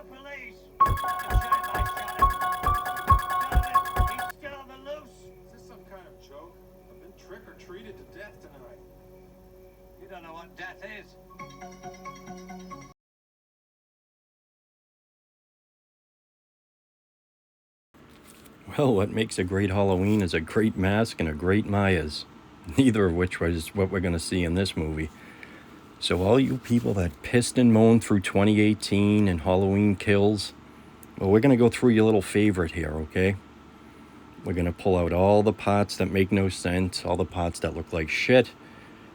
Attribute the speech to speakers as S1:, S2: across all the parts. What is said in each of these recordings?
S1: police. I'm sure if I shot him. He's still on the loose.
S2: Is this some kind of joke? I've been trick-or-treated to death tonight.
S1: You don't know what death is.
S3: Well, what makes a great Halloween is a great mask and a great Myers, neither of which was what we're going to see in this movie. So all you people that pissed and moaned through 2018 and Halloween Kills, well, we're going to go through your little favorite here, okay? We're going to pull out all the parts that make no sense, all the parts that look like shit,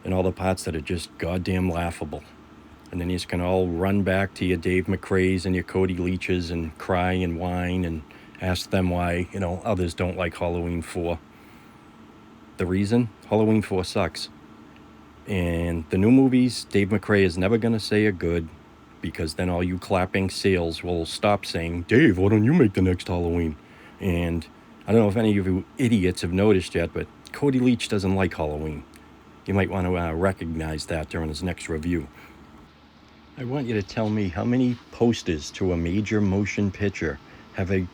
S3: and all the parts that are just goddamn laughable. And then you're just going to all run back to your Dave McRae's and your Cody Leaches and cry and whine and ask them why, others don't like Halloween 4. The reason? Halloween 4 sucks. And the new movies, Dave McRae is never going to say are good, because then all you clapping seals will stop saying, Dave, why don't you make the next Halloween? And I don't know if any of you idiots have noticed yet, but Cody Leach doesn't like Halloween. You might want to recognize that during his next review. I want you to tell me how many posters to a major motion picture have a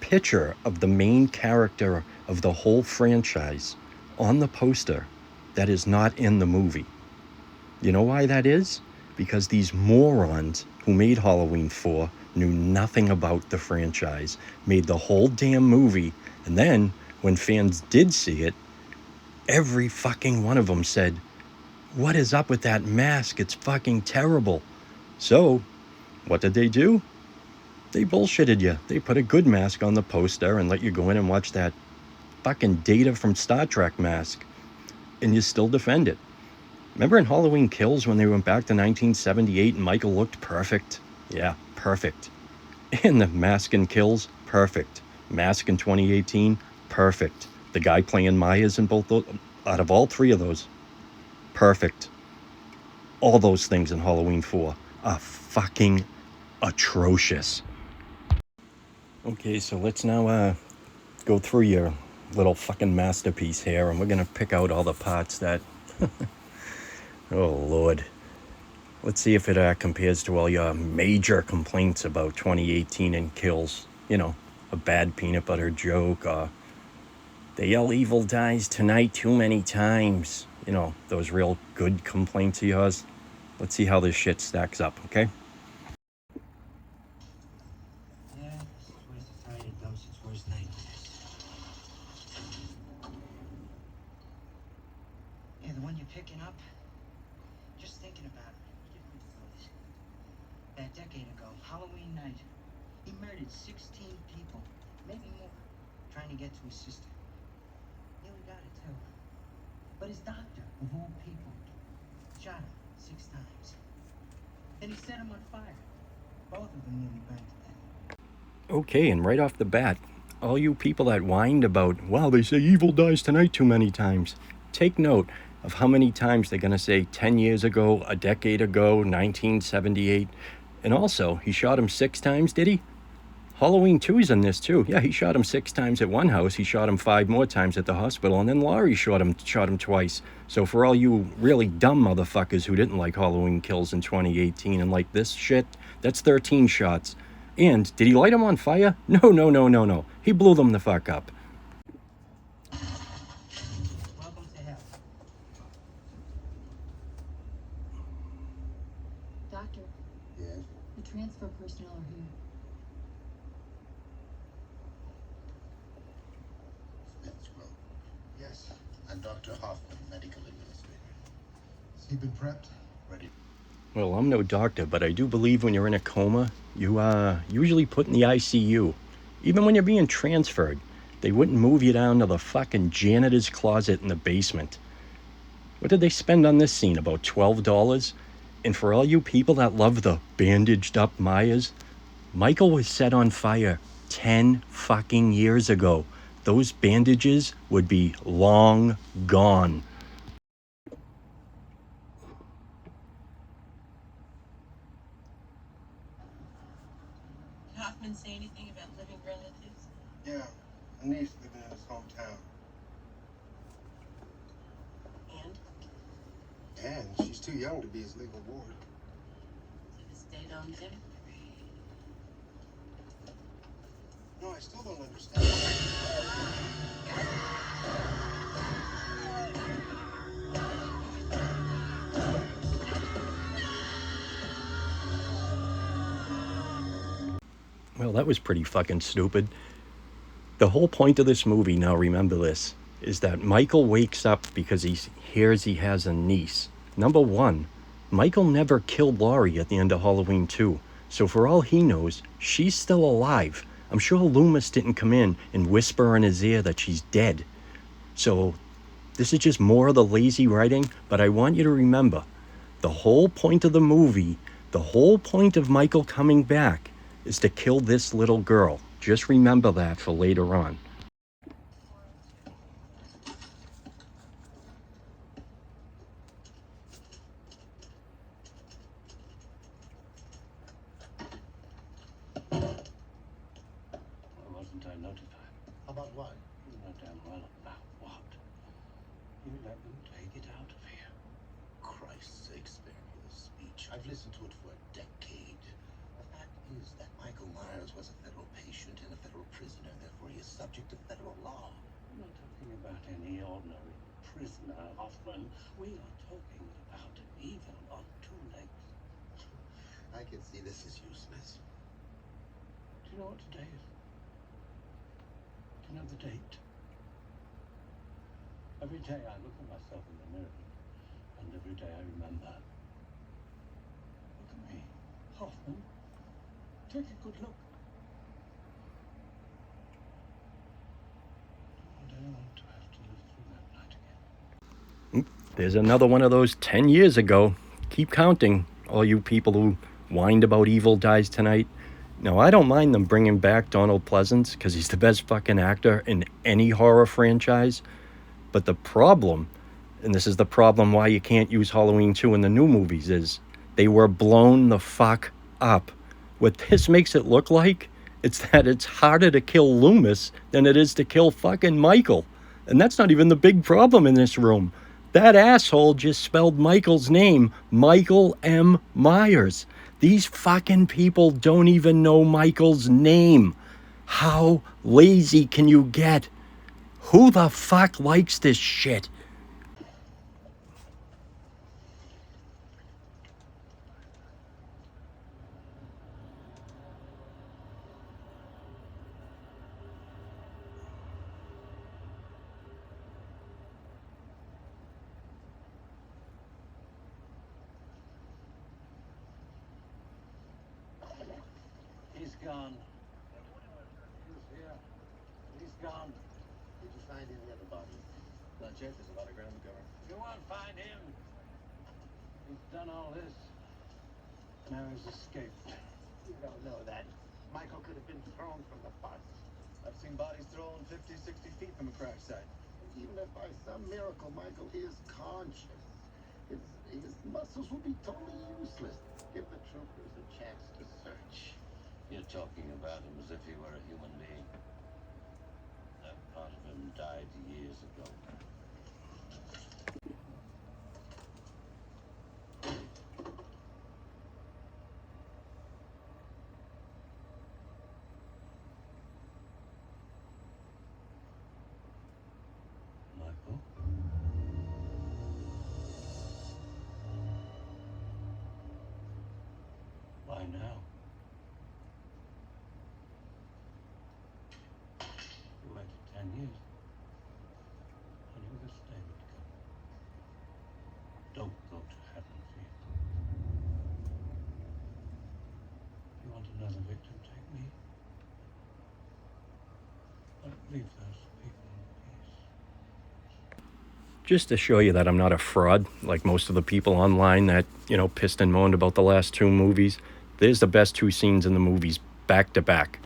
S3: picture of the main character of the whole franchise on the poster that is not in the movie. You know why that is? Because these morons who made Halloween 4 knew nothing about the franchise, made the whole damn movie, and then when fans did see it, every fucking one of them said, what is up with that mask? It's fucking terrible. So, what did they do? They bullshitted you. They put a good mask on the poster and let you go in and watch that fucking Data from Star Trek mask. And you still defend it. Remember in Halloween Kills when they went back to 1978 and Michael looked perfect? Yeah, perfect. And the Mask in Kills, perfect. Mask in 2018, perfect. The guy playing Myers in both those, out of all three of those, perfect. All those things in Halloween 4 are fucking atrocious. Okay, so let's now go through your little fucking masterpiece here, and we're gonna pick out all the parts that oh Lord, let's see if it compares to all your major complaints about 2018 and Kills. A bad peanut butter joke, they yell evil dies tonight too many times. Those real good complaints of yours. Let's see how this shit stacks up, okay?
S1: Yeah, it's worse to Friday dumps, it's worse nightmares. Yeah, the one you're picking up? Just thinking about it. You didn't know this. That decade ago, Halloween night, he murdered 16 people, maybe more, trying to get to his sister. Nearly got it, too. But his doctor, of all people, shot him 6 times. Then he set him on fire. Both of them nearly burned to death.
S3: Okay, and right off the bat, all you people that whined about, wow, they say evil dies tonight too many times, take note of how many times they're going to say 10 years ago, a decade ago, 1978. And also, he shot him 6 times, did he? Halloween 2's in this too. Yeah, he shot him 6 times at one house. He shot him 5 more times at the hospital. And then Laurie shot him twice. So for all you really dumb motherfuckers who didn't like Halloween Kills in 2018 and like this shit, that's 13 shots. And did he light them on fire? No. He blew them the fuck up.
S1: Welcome to hell.
S4: Doctor,
S5: Yes,
S4: the transfer personnel are here.
S5: Smith's Grove. Yes, I'm Dr. Hoffman, medical administrator. Has he been prepped? Ready?
S3: Well, I'm no doctor, but I do believe when you're in a coma, you are usually put in the ICU. Even when you're being transferred, they wouldn't move you down to the fucking janitor's closet in the basement. What did they spend on this scene? About $12? And for all you people that love the bandaged up Myers, Michael was set on fire 10 fucking years ago. Those bandages would be long gone.
S6: Did Hoffman say anything about living relatives?
S5: Yeah, a niece living in his hometown.
S6: And?
S5: And she's too young to be his legal ward.
S6: So the state owns him?
S5: I still don't understand.
S3: Well, that was pretty fucking stupid. The whole point of this movie, now remember this, is that Michael wakes up because he hears he has a niece. Number one, Michael never killed Laurie at the end of Halloween 2. So for all he knows, she's still alive. I'm sure Loomis didn't come in and whisper in his ear that she's dead. So this is just more of the lazy writing, but I want you to remember, the whole point of the movie, the whole point of Michael coming back is to kill this little girl. Just remember that for later on.
S7: Why wasn't I notified?
S5: About what?
S7: You know damn well about what. You let them take it out of here.
S5: Christ's sake, spare me this speech. I've listened to it for a decade. The fact is that Michael Myers was a federal patient and a federal prisoner, therefore he is subject to federal law.
S7: I'm not talking about any ordinary prisoner, Hoffman. We are talking about evil on two legs.
S5: I can see this is useless.
S7: Do you know what today is? Do you know the date? Every day I look at myself in the mirror, and every day I remember. Look at me, Hoffman. Take a good look. I don't want to have to live through that night again.
S3: There's another one of those 10 years ago. Keep counting, all you people who whined about Evil Dies Tonight. Now, I don't mind them bringing back Donald Pleasance because he's the best fucking actor in any horror franchise. But the problem, and this is the problem why you can't use Halloween 2 in the new movies, is they were blown the fuck up. What this makes it look like, it's that it's harder to kill Loomis than it is to kill fucking Michael. And that's not even the big problem in this room. That asshole just spelled Michael's name, Michael M. Myers. These fucking people don't even know Michael's name. How lazy can you get? Who the fuck likes this shit?
S7: He's gone. He's here. He's gone.
S5: Did you find any other bodies?
S7: Not yet. There's a lot of ground to cover. You won't find him. He's done all this. Now he's escaped.
S5: You don't know that. Michael could have been thrown from the bus.
S8: I've seen bodies thrown 50, 60 feet from a crash site.
S5: Even if by some miracle Michael is conscious, his muscles will be totally useless. Give the troopers a chance to search.
S7: You're talking about him as if he were a human being. That part of him died years ago. Michael? Why now? You waited 10 years. I knew this day would come. Don't go to Haddonfield. You want another victim? Take me. But leave those people in peace.
S3: Just to show you that I'm not a fraud, like most of the people online that, pissed and moaned about the last two movies. There's the best two scenes in the movies, back to back.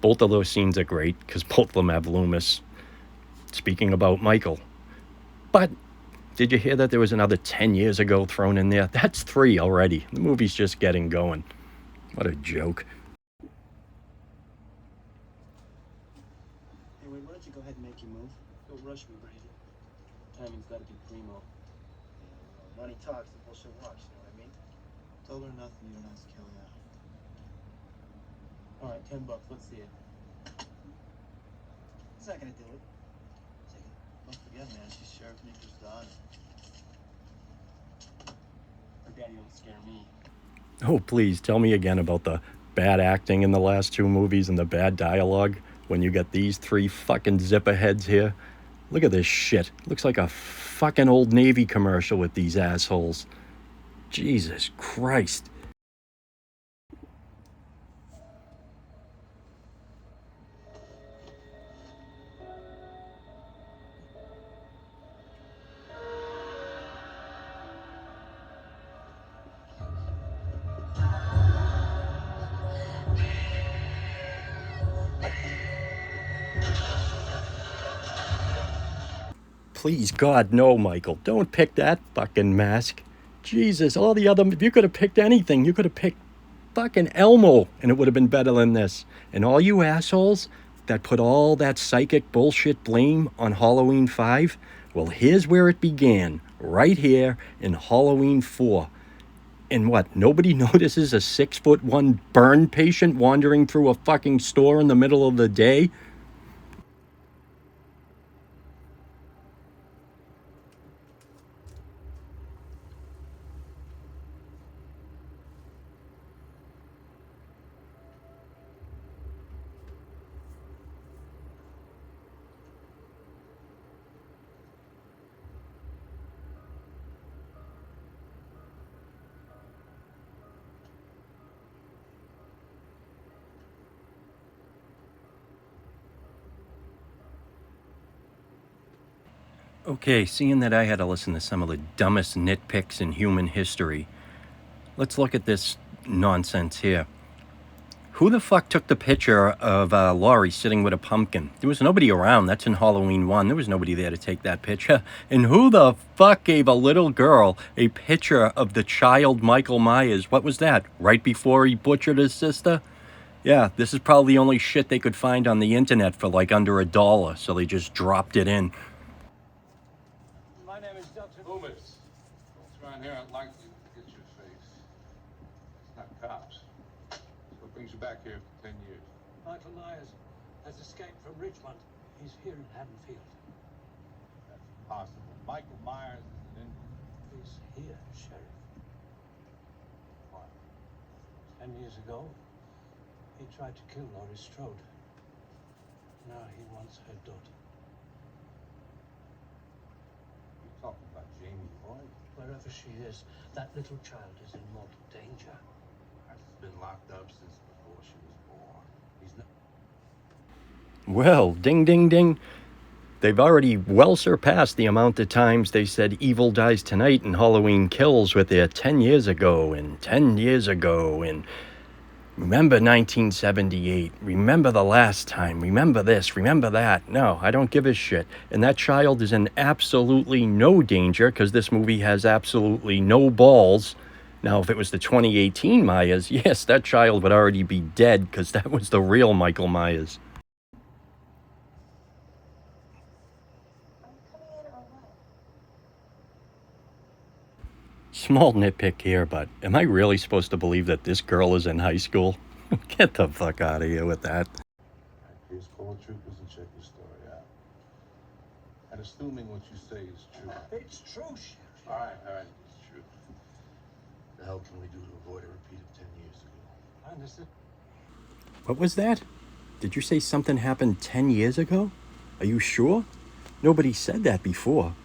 S3: Both of those scenes are great, because both of them have Loomis. Speaking about Michael. But, did you hear that there was another 10 years ago thrown in there? That's 3 already. The movie's just getting going. What a joke.
S8: Anyway, why don't you go ahead and make your move? Don't rush me, Brady. Timing's gotta be primo. Yeah, money talks and bullshit walks, you know what I mean? Told her nothing, you don't ask Kelly out. Alright, $10, let's see it. It's not gonna do it. Don't forget, man, she's Sheriff Meeker's daughter. Her daddy don't scare me.
S3: Oh, please tell me again about the bad acting in the last two movies and the bad dialogue when you got these three fucking zipper heads here. Look at this shit. Looks like a fucking Old Navy commercial with these assholes. Jesus Christ. Please, God, no, Michael. Don't pick that fucking mask. Jesus, all the other... If you could have picked anything, you could have picked fucking Elmo, and it would have been better than this. And all you assholes that put all that psychic bullshit blame on Halloween 5, well, here's where it began. Right here in Halloween 4. And what, nobody notices a 6'1" burn patient wandering through a fucking store in the middle of the day? Okay, seeing that I had to listen to some of the dumbest nitpicks in human history, let's look at this nonsense here. Who the fuck took the picture of Laurie sitting with a pumpkin? There was nobody around. That's in Halloween 1. There was nobody there to take that picture. And who the fuck gave a little girl a picture of the child Michael Myers? What was that? Right before he butchered his sister? Yeah, this is probably the only shit they could find on the internet for like under $1, so they just dropped it in.
S7: My name is Dr.
S2: Loomis. What's around here unlikely to get your face. It's not cops. What brings you back here for 10 years?
S7: Michael Myers has escaped from Richmond. He's here in Haddonfield.
S2: That's impossible. Michael Myers is an Indian.
S7: He's here, Sheriff.
S2: Why?
S7: 10 years ago, he tried to kill Laurie Strode. Now he wants her daughter.
S2: You're talking about Jamie Lloyd?
S7: Wherever she is, that little child is in mortal danger.
S2: She's been locked up since before she was born. He's not...
S3: Well, ding, ding, ding. They've already well surpassed the amount of times they said Evil Dies Tonight and Halloween Kills with their 10 years ago and 10 years ago and remember 1978, remember the last time, remember this, remember that. No, I don't give a shit. And that child is in absolutely no danger because this movie has absolutely no balls. Now, if it was the 2018 Myers, yes, that child would already be dead because that was the real Michael Myers. Small nitpick here, but am I really supposed to believe that this girl is in high school? Get the fuck out of here with that.
S2: Here's call troopers and check your story out. And assuming what you say is true.
S7: It's true, Sheriff.
S2: All right, it's true. The hell can we do to avoid a repeat of 10 years ago?
S7: I understand.
S3: What was that? Did you say something happened 10 years ago? Are you sure? Nobody said that before.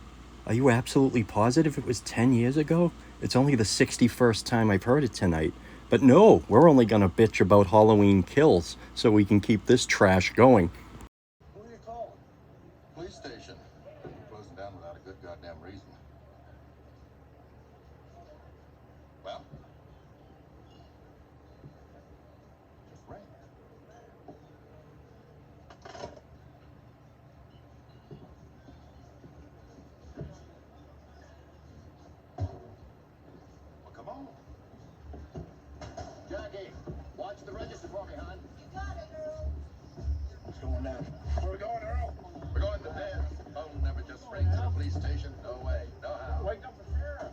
S3: Are you absolutely positive it was 10 years ago? It's only the 61st time I've heard it tonight. But no, we're only gonna bitch about Halloween Kills so we can keep this trash going.
S2: Who are you calling? Police station. Closing down without a good goddamn reason. Well? Just rang. Well, come on.
S5: Jackie, watch the register for me, hon.
S6: You got it, Earl.
S5: What's going on?
S2: Where we going, Earl?
S5: We're going to bed. Phone never just rings at a police station. No way. No how.
S2: Wake up the sheriff.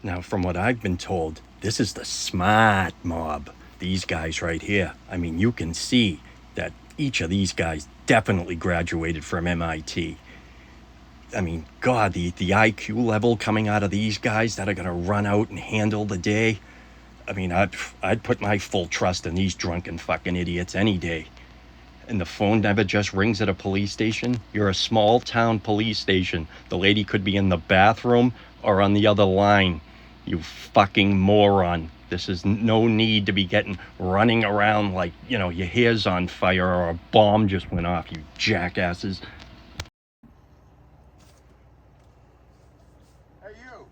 S3: Now, from what I've been told, this is the smart mob. These guys right here. I mean, you can see that each of these guys definitely graduated from MIT. I mean, God, the IQ level coming out of these guys that are going to run out and handle the day. I mean, I'd put my full trust in these drunken fucking idiots any day. And the phone never just rings at a police station. You're a small town police station. The lady could be in the bathroom or on the other line. You fucking moron. This is no need to be running around like, your hair's on fire or a bomb just went off, you jackasses.
S2: Hey, you.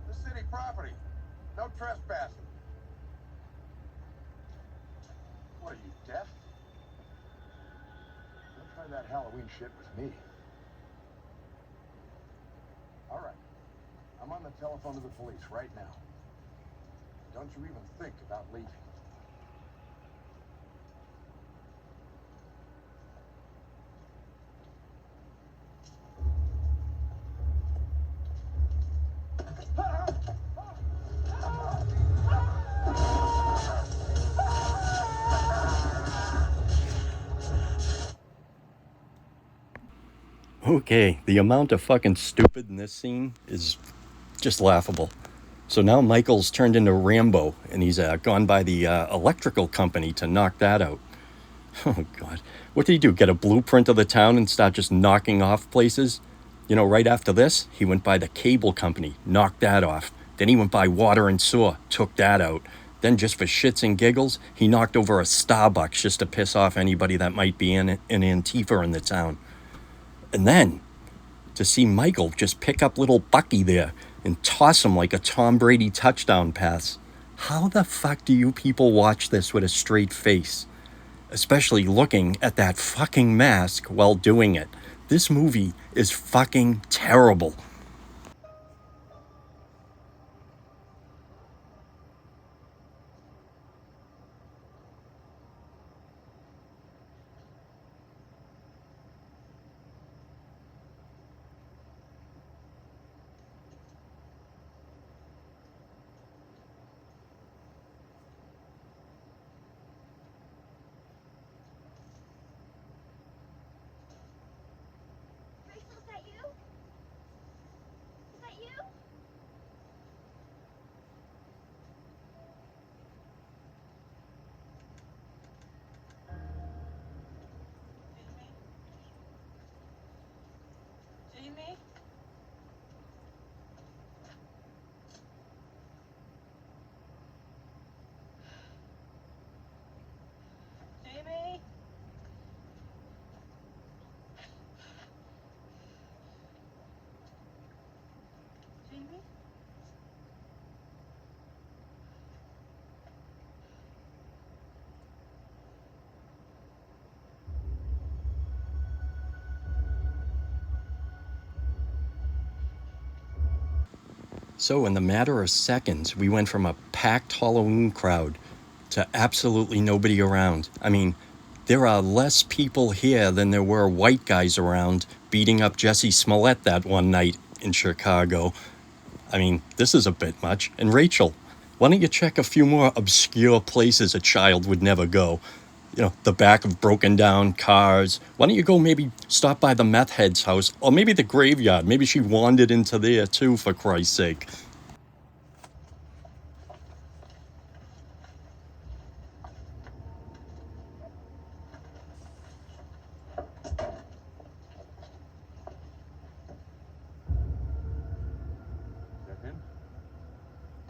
S2: This city property. No trespassing. What are you, deaf? Don't try that Halloween shit with me. All right. I'm on the telephone to the police right now. Don't you even think about leaving.
S3: Okay, the amount of fucking stupid in this scene is just laughable. So now Michael's turned into Rambo, and he's gone by the electrical company to knock that out. Oh, God. What did he do? Get a blueprint of the town and start just knocking off places? Right after this, he went by the cable company, knocked that off. Then he went by water and sewer, took that out. Then just for shits and giggles, he knocked over a Starbucks just to piss off anybody that might be in Antifa in the town. And then, to see Michael just pick up little Bucky there and toss him like a Tom Brady touchdown pass. How the fuck do you people watch this with a straight face? Especially looking at that fucking mask while doing it. This movie is fucking terrible.
S6: Jamie? Jamie? Jamie?
S3: So in the matter of seconds, we went from a packed Halloween crowd to absolutely nobody around. I mean, there are less people here than there were white guys around beating up Jesse Smollett that one night in Chicago. I mean, this is a bit much. And Rachel, why don't you check a few more obscure places a child would never go? The back of broken down cars. Why don't you go maybe stop by the meth head's house, or maybe the graveyard? Maybe she wandered into there too, for Christ's sake.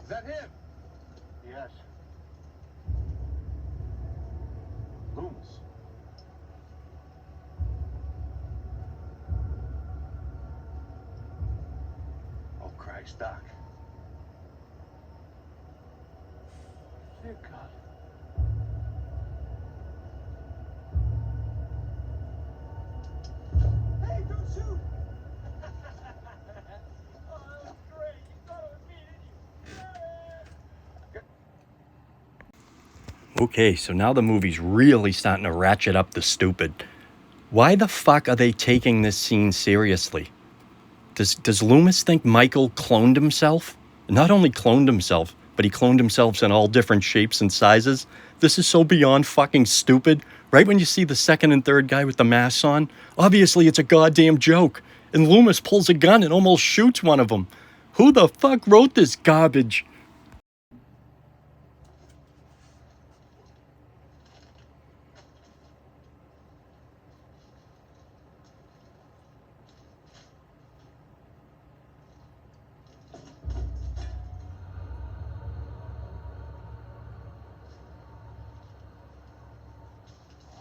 S2: Is that him?
S7: Yes.
S2: Loomis. Oh, Christ, Doc.
S7: Dear God.
S8: Hey, don't shoot!
S3: Okay, so now the movie's really starting to ratchet up the stupid. Why the fuck are they taking this scene seriously? Does Loomis think Michael cloned himself? Not only cloned himself, but he cloned himself in all different shapes and sizes? This is so beyond fucking stupid. Right when you see the second and third guy with the masks on, obviously it's a goddamn joke. And Loomis pulls a gun and almost shoots one of them. Who the fuck wrote this garbage?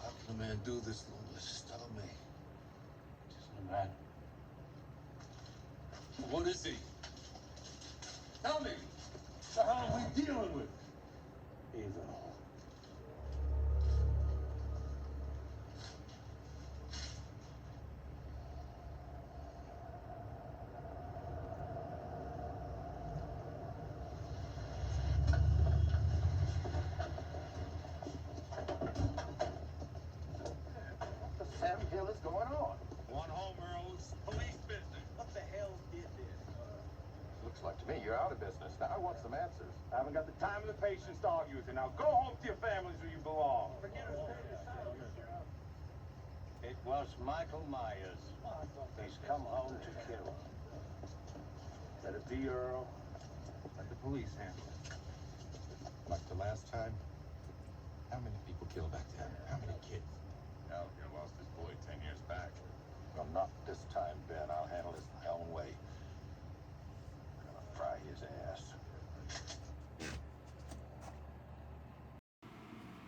S5: How can a man do this, Loomis? Tell me.
S7: Just a man.
S2: What is he? Tell me. The hell are we dealing with?
S7: Evil.
S5: What the Sam Hill is going on?
S2: One home, Earl. It's police business.
S8: What the hell did this?
S5: Looks like to me you're out of business. Now I want some answers.
S2: I haven't got the time and the patience to argue with you. Now go home to your families where you belong. Forget it.
S7: It was Michael Myers. He's come home to kill.
S2: Let it be, Earl. Let the police handle it.
S5: Like the last time? How many people killed back then? How many kids?
S2: Gallagher lost his boy 10 years back.
S5: Well, not this time, Ben. I'll handle this my own way. I'm gonna fry his ass.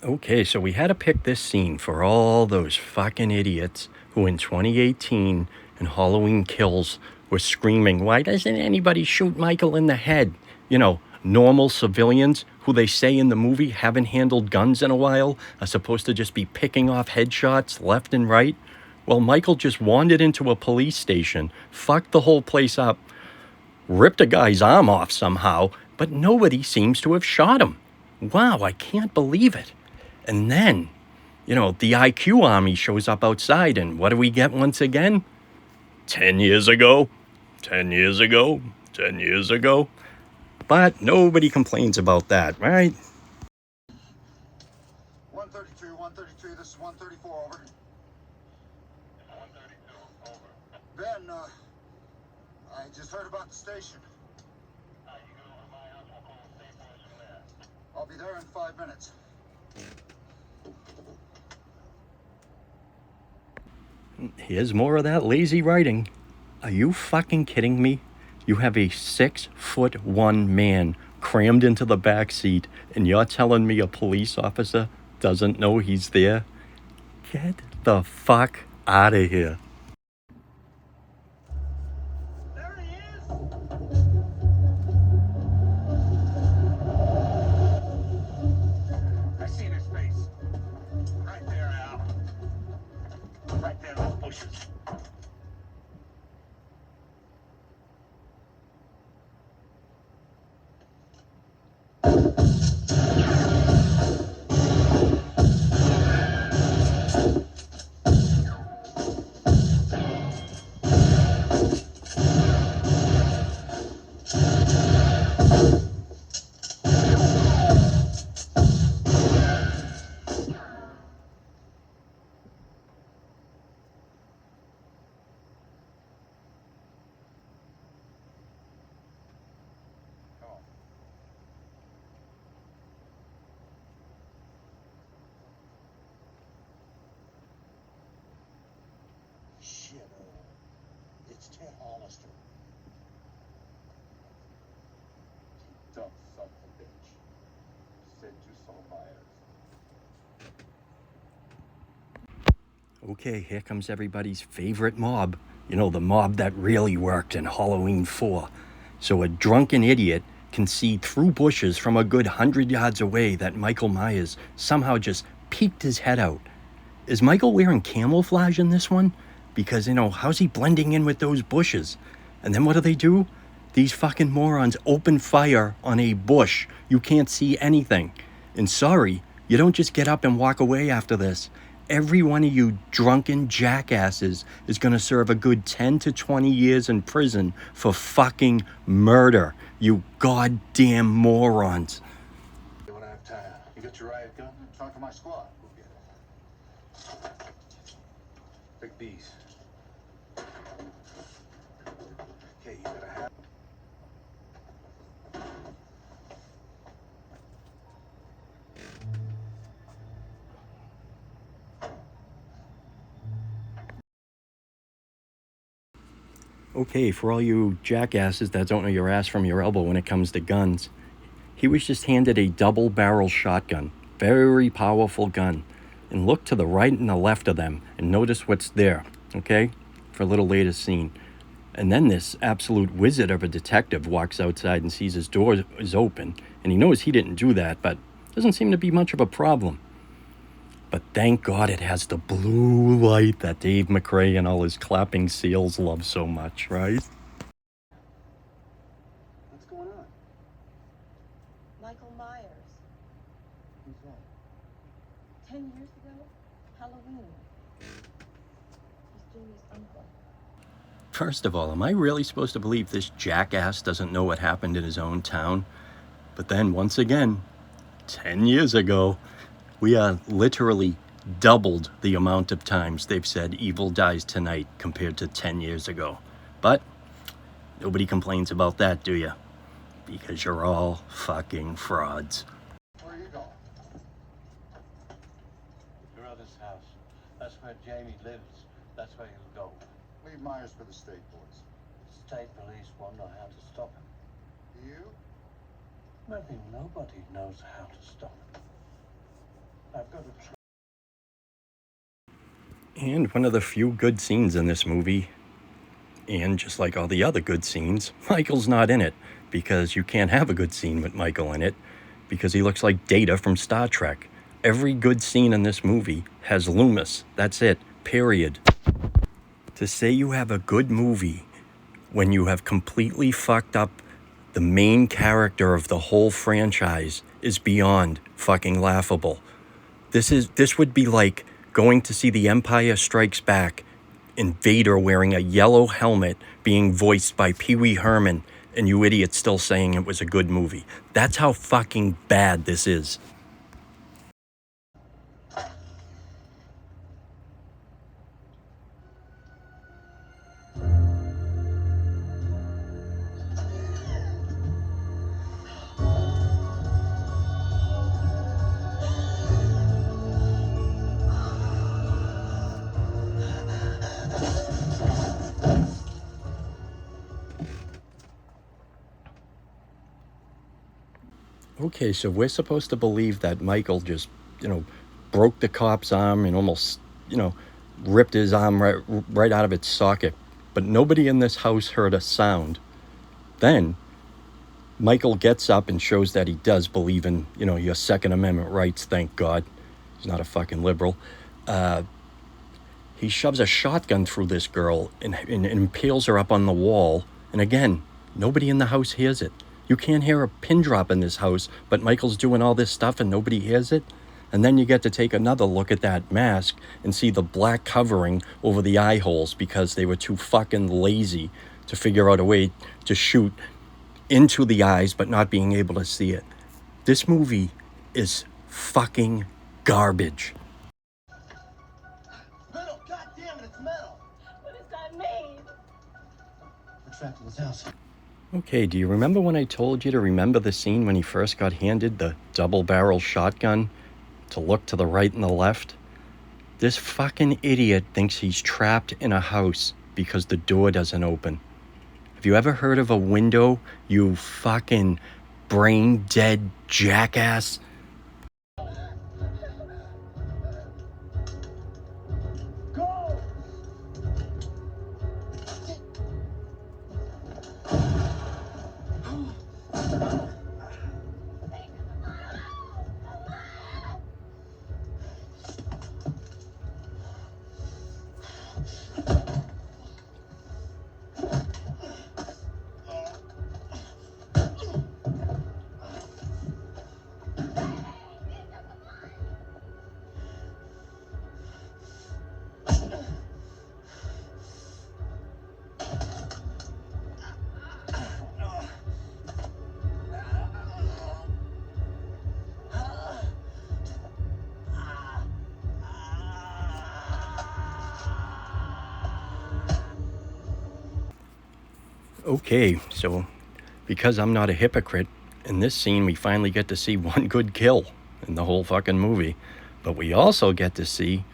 S3: Okay, so we had to pick this scene for all those fucking idiots who in 2018 in Halloween Kills were screaming, why doesn't anybody shoot Michael in the head? You know, normal civilians who they say in the movie haven't handled guns in a while are supposed to just be picking off headshots left and right. Well, Michael just wandered into a police station, fucked the whole place up, ripped a guy's arm off somehow, but nobody seems to have shot him. Wow, I can't believe it. And then, you know, the IQ army shows up outside, and what do we get once again? 10 years ago, 10 years ago, 10 years ago. But nobody complains about that, right?
S5: 133, 133, this is 134, over.
S2: 132, over.
S5: Ben, I just heard about the station.
S2: You go over to my house, we'll call the state boys from there.
S5: I'll be there in 5 minutes.
S3: Here's more of that lazy writing. Are you fucking kidding me? You have a 6'1" man crammed into the back seat, and you're telling me a police officer doesn't know he's there? Get the fuck out of here.
S8: There he is!
S2: I seen his face. Right there, Al. Right there in those bushes.
S5: Shit, it's Ted Hollister.
S2: Dumb son of a bitch. Said you saw Myers.
S3: Okay, here comes everybody's favorite mob. You know, the mob that really worked in Halloween 4. So a drunken idiot can see through bushes from a good 100 yards away that Michael Myers somehow just peeked his head out. Is Michael wearing camouflage in this one? Because, you know, how's he blending in with those bushes? And then what do? These fucking morons open fire on a bush. You can't see anything. And sorry, you don't just get up and walk away after this. Every one of you drunken jackasses is going to serve a good 10 to 20 years in prison for fucking murder. You goddamn morons.
S5: When I have time. You got your riot gun? Talk to my squad. We'll get it. Pick these. Okay, you gotta have.
S3: Okay, for all you jackasses that don't know your ass from your elbow when it comes to guns, he was just handed a double-barrel shotgun. Very powerful gun. And look to the right and the left of them and notice what's there, okay? For a little later scene. And then this absolute wizard of a detective walks outside and sees his door is open. And he knows he didn't do that, but doesn't seem to be much of a problem. But thank God it has the blue light that Dave McRae and all his clapping seals love so much, right?
S8: What's going on?
S6: Michael Myers.
S8: Who's that?
S6: 10 years ago, Halloween. He's Julie's uncle.
S3: First of all, am I really supposed to believe this jackass doesn't know what happened in his own town? But then, once again, 10 years ago, we are literally doubled the amount of times they've said evil dies tonight compared to 10 years ago. But nobody complains about that, do you? Because you're all fucking frauds.
S2: Where are you going?
S7: Your other's house. That's where Jamie lives. That's where he'll go.
S9: Leave Myers for the state boys.
S7: State police won't know how to stop him.
S9: You?
S7: Maybe nobody knows how to stop him. I've got a try.
S3: And one of the few good scenes in this movie, and just like all the other good scenes, Michael's not in it, because you can't have a good scene with Michael in it, because he looks like Data from Star Trek. Every good scene in this movie has Loomis. That's it. Period. To say you have a good movie when you have completely fucked up the main character of the whole franchise is beyond fucking laughable. This would be like going to see The Empire Strikes Back and Vader wearing a yellow helmet being voiced by Pee Wee Herman and you idiots still saying it was a good movie. That's how fucking bad this is. Okay, so we're supposed to believe that Michael just, broke the cop's arm and almost, ripped his arm right out of its socket. But nobody in this house heard a sound. Then Michael gets up and shows that he does believe in, your Second Amendment rights, thank God. He's not a fucking liberal. He shoves a shotgun through this girl and impales her up on the wall. And again, nobody in the house hears it. You can't hear a pin drop in this house, but Michael's doing all this stuff and nobody hears it. And then you get to take another look at that mask and see the black covering over the eye holes because they were too fucking lazy to figure out a way to shoot into the eyes but not being able to see it. This movie is fucking garbage.
S5: Metal! God damn it, it's metal!
S6: What does that mean?
S8: We're trapped in this house.
S3: Okay, do you remember when I told you to remember the scene when he first got handed the double-barrel shotgun to look to the right and the left? This fucking idiot thinks he's trapped in a house because the door doesn't open. Have you ever heard of a window, you fucking brain-dead jackass? Okay, so because I'm not a hypocrite, in this scene we finally get to see one good kill in the whole fucking movie. But we also get to see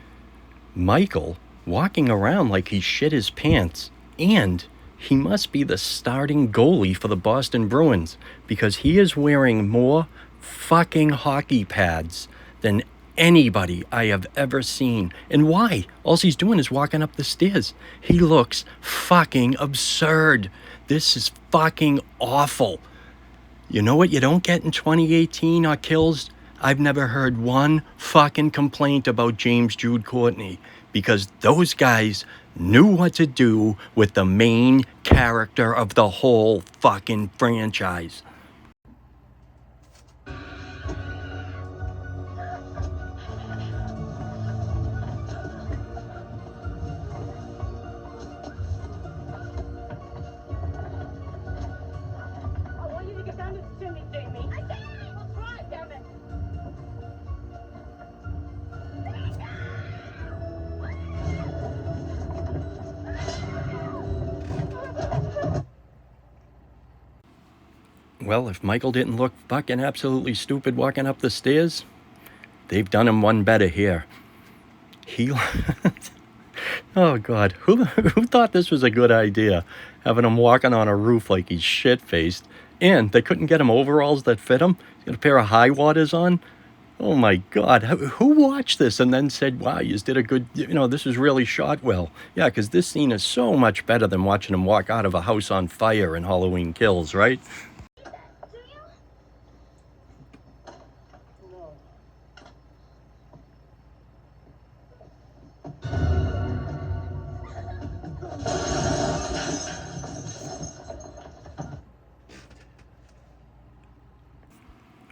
S3: Michael walking around like he shit his pants, and he must be the starting goalie for the Boston Bruins because he is wearing more fucking hockey pads than anybody I have ever seen. And why? All he's doing is walking up the stairs. He looks fucking absurd. This is fucking awful. You know what you don't get in 2018 or kills? I've never heard one fucking complaint about James Jude Courtney because those guys knew what to do with the main character of the whole fucking franchise.
S10: I want you to get down to me, Jamie. I can't! We'll try, damn it!
S3: Well, if Michael didn't look fucking absolutely stupid walking up the stairs, they've done him one better here. He... Oh, God. Who thought this was a good idea? Having him walking on a roof like he's shit-faced. And they couldn't get him overalls that fit him? He's got a pair of high waters on? Oh, my God. Who watched this and then said, wow, you did a good... this is really shot well. Yeah, because this scene is so much better than watching him walk out of a house on fire in Halloween Kills, right?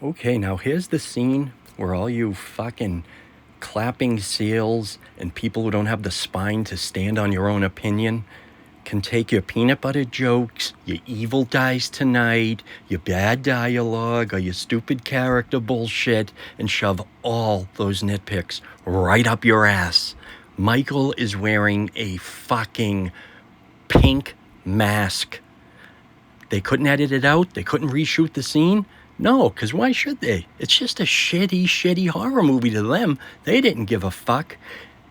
S3: Okay, now here's the scene where all you fucking clapping seals and people who don't have the spine to stand on your own opinion can take your peanut butter jokes, your evil dies tonight, your bad dialogue, or your stupid character bullshit and shove all those nitpicks right up your ass. Michael is wearing a fucking pink mask. They couldn't edit it out? They couldn't reshoot the scene? No, because why should they? It's just a shitty horror movie to them. They didn't give a fuck.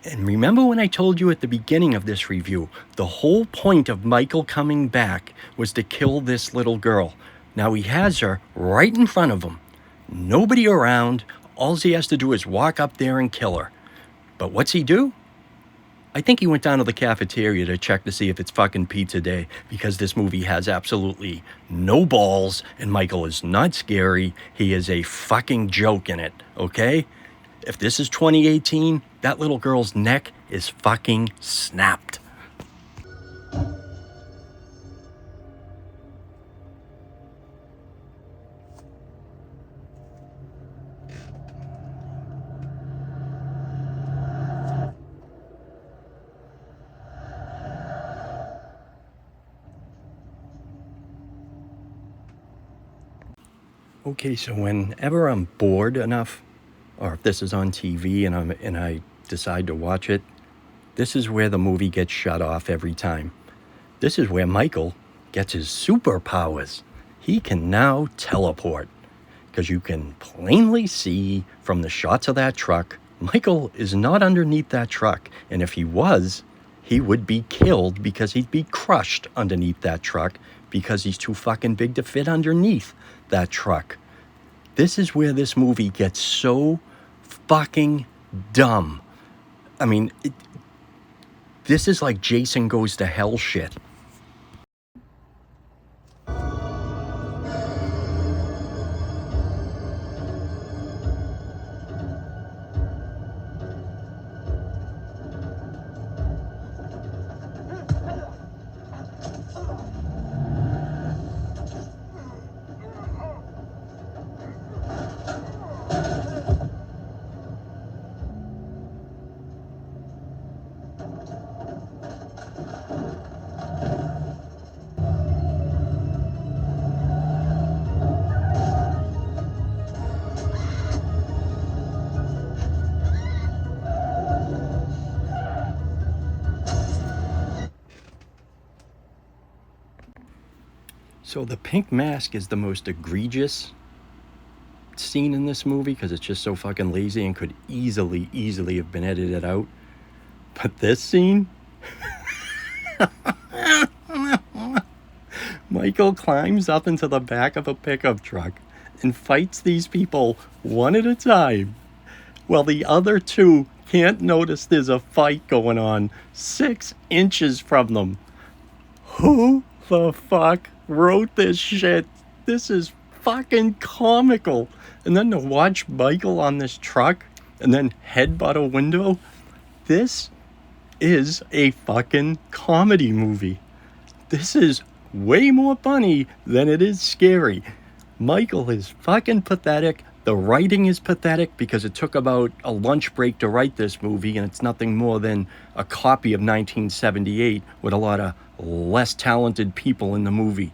S3: And remember when I told you at the beginning of this review, the whole point of Michael coming back was to kill this little girl. Now he has her right in front of him. Nobody around. All he has to do is walk up there and kill her. But what's he do? I think he went down to the cafeteria to check to see if it's fucking pizza day because this movie has absolutely no balls and Michael is not scary. He is a fucking joke in it, okay? If this is 2018, that little girl's neck is fucking snapped. Okay, so whenever I'm bored enough, or if this is on TV and I decide to watch it, this is where the movie gets shut off every time. This is where Michael gets his superpowers. He can now teleport, because you can plainly see from the shots of that truck, Michael is not underneath that truck, and if he was, he would be killed because he'd be crushed underneath that truck because he's too fucking big to fit underneath that truck. This is where this movie gets so fucking dumb. I mean, this is like Jason Goes to Hell shit. So the pink mask is the most egregious scene in this movie because it's just so fucking lazy and could easily have been edited out. But this scene, Michael climbs up into the back of a pickup truck and fights these people one at a time while the other two can't notice there's a fight going on 6 inches from them. Who the fuck wrote this shit? This is fucking comical. And then to watch Michael on this truck and then headbutt a window, this is a fucking comedy movie. This is way more funny than it is scary. Michael is fucking pathetic. The writing is pathetic because it took about a lunch break to write this movie, and it's nothing more than a copy of 1978 with a lot of less talented people in the movie.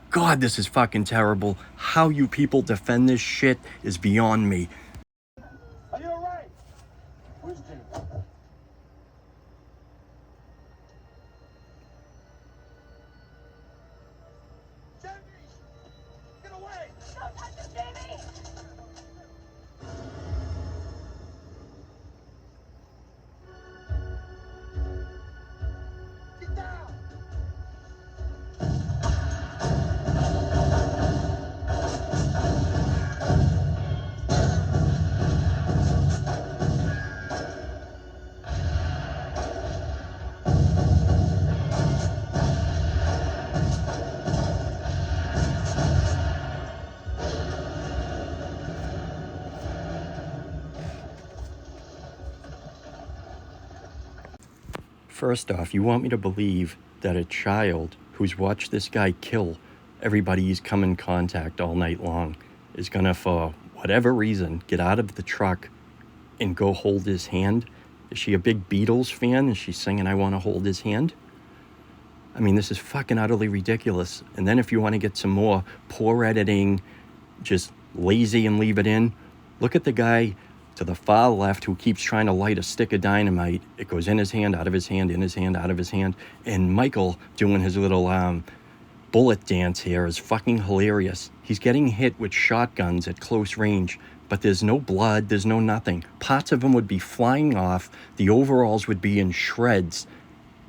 S3: God, this is fucking terrible. How you people defend this shit is beyond me.
S7: Are you alright? Where's Jimmy? Jimmy! Get away!
S10: Don't touch him, Jamie!
S7: Get down!
S3: First off, you want me to believe that a child who's watched this guy kill everybody he's come in contact all night long is gonna, for whatever reason, get out of the truck and go hold his hand? Is she a big Beatles fan? Is she singing "I Want to Hold His Hand"? I mean, this is fucking utterly ridiculous. And then if you want to get some more poor editing, just lazy and leave it in, look at the guy to the far left who keeps trying to light a stick of dynamite. It goes in his hand, out of his hand, in his hand, out of his hand. And Michael doing his little bullet dance here is fucking hilarious. He's getting hit with shotguns at close range, but there's no blood, there's no nothing. Parts of him would be flying off, the overalls would be in shreds,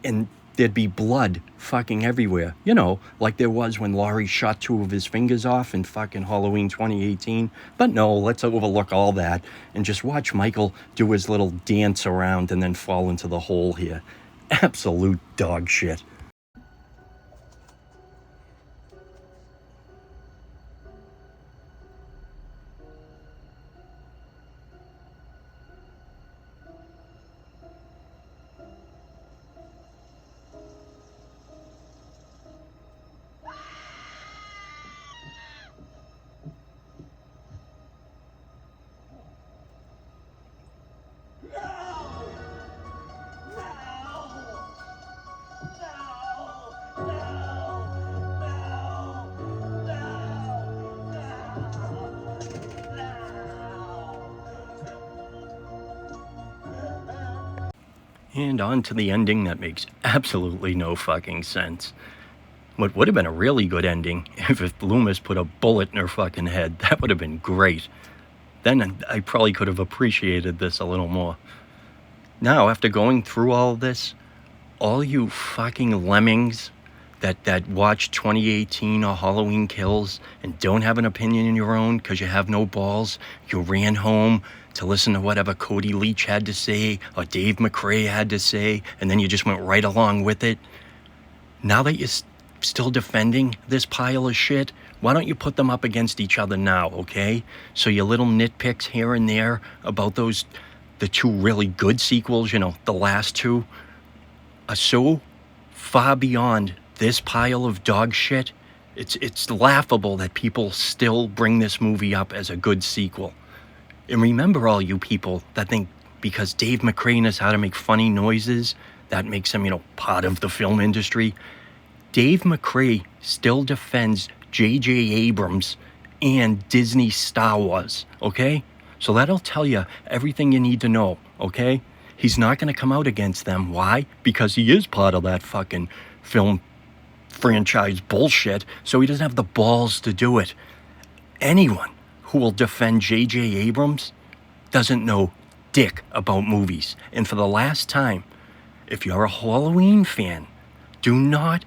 S3: and there'd be blood fucking everywhere. You know, like there was when Laurie shot 2 of his fingers off in fucking Halloween 2018. But no, let's overlook all that and just watch Michael do his little dance around and then fall into the hole here. Absolute dog shit. And on to the ending that makes absolutely no fucking sense. What would have been a really good ending if Loomis put a bullet in her fucking head. That would have been great. Then I probably could have appreciated this a little more. Now, after going through all of this, all you fucking lemmings that watch 2018 or Halloween Kills and don't have an opinion in your own because you have no balls, you ran home to listen to whatever Cody Leach had to say or Dave McRae had to say, and then you just went right along with it. Now that you're still defending this pile of shit, why don't you put them up against each other now, okay? So your little nitpicks here and there about the 2 really good sequels, you know, the last 2, are so far beyond this pile of dog shit. It's laughable that people still bring this movie up as a good sequel. And remember, all you people that think because Dave McRae knows how to make funny noises, that makes him, you know, part of the film industry. Dave McRae still defends J.J. Abrams and Disney Star Wars, okay? So that'll tell you everything you need to know, okay? He's not going to come out against them. Why? Because he is part of that fucking film franchise bullshit, so he doesn't have the balls to do it. Anyone who will defend J.J. Abrams doesn't know dick about movies. And for the last time, if you're a Halloween fan, do not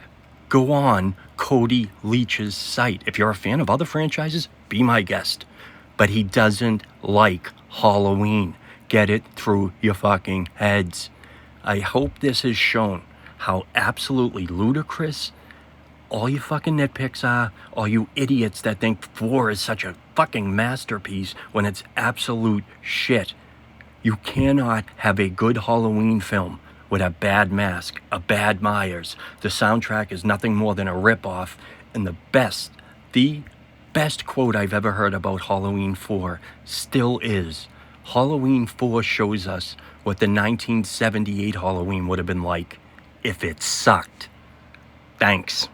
S3: go on Cody Leach's site. If you're a fan of other franchises, be my guest. But he doesn't like Halloween. Get it through your fucking heads. I hope this has shown how absolutely ludicrous all you fucking nitpicks are, all you idiots that think 4 is such a fucking masterpiece when it's absolute shit. You cannot have a good Halloween film with a bad mask, a bad Myers. The soundtrack is nothing more than a ripoff, and the best quote I've ever heard about Halloween 4 still is, Halloween 4 shows us what the 1978 Halloween would have been like if it sucked. Thanks.